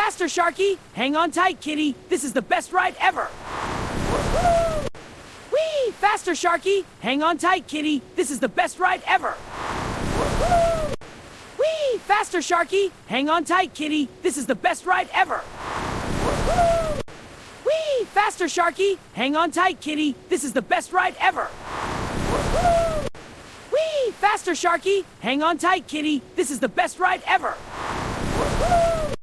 Faster, Sharky! Hang on tight, kitty. This is the best ride ever. Whee! Faster, Sharky! Hang on tight, kitty. This is the best ride ever. Whee! Faster, Sharky! Hang on tight, kitty. This is the best ride ever. Whee! Faster, Sharky! Hang on tight, kitty. This is the best ride ever. Whee! Faster, Sharky! Hang on tight, kitty. This is the best ride ever.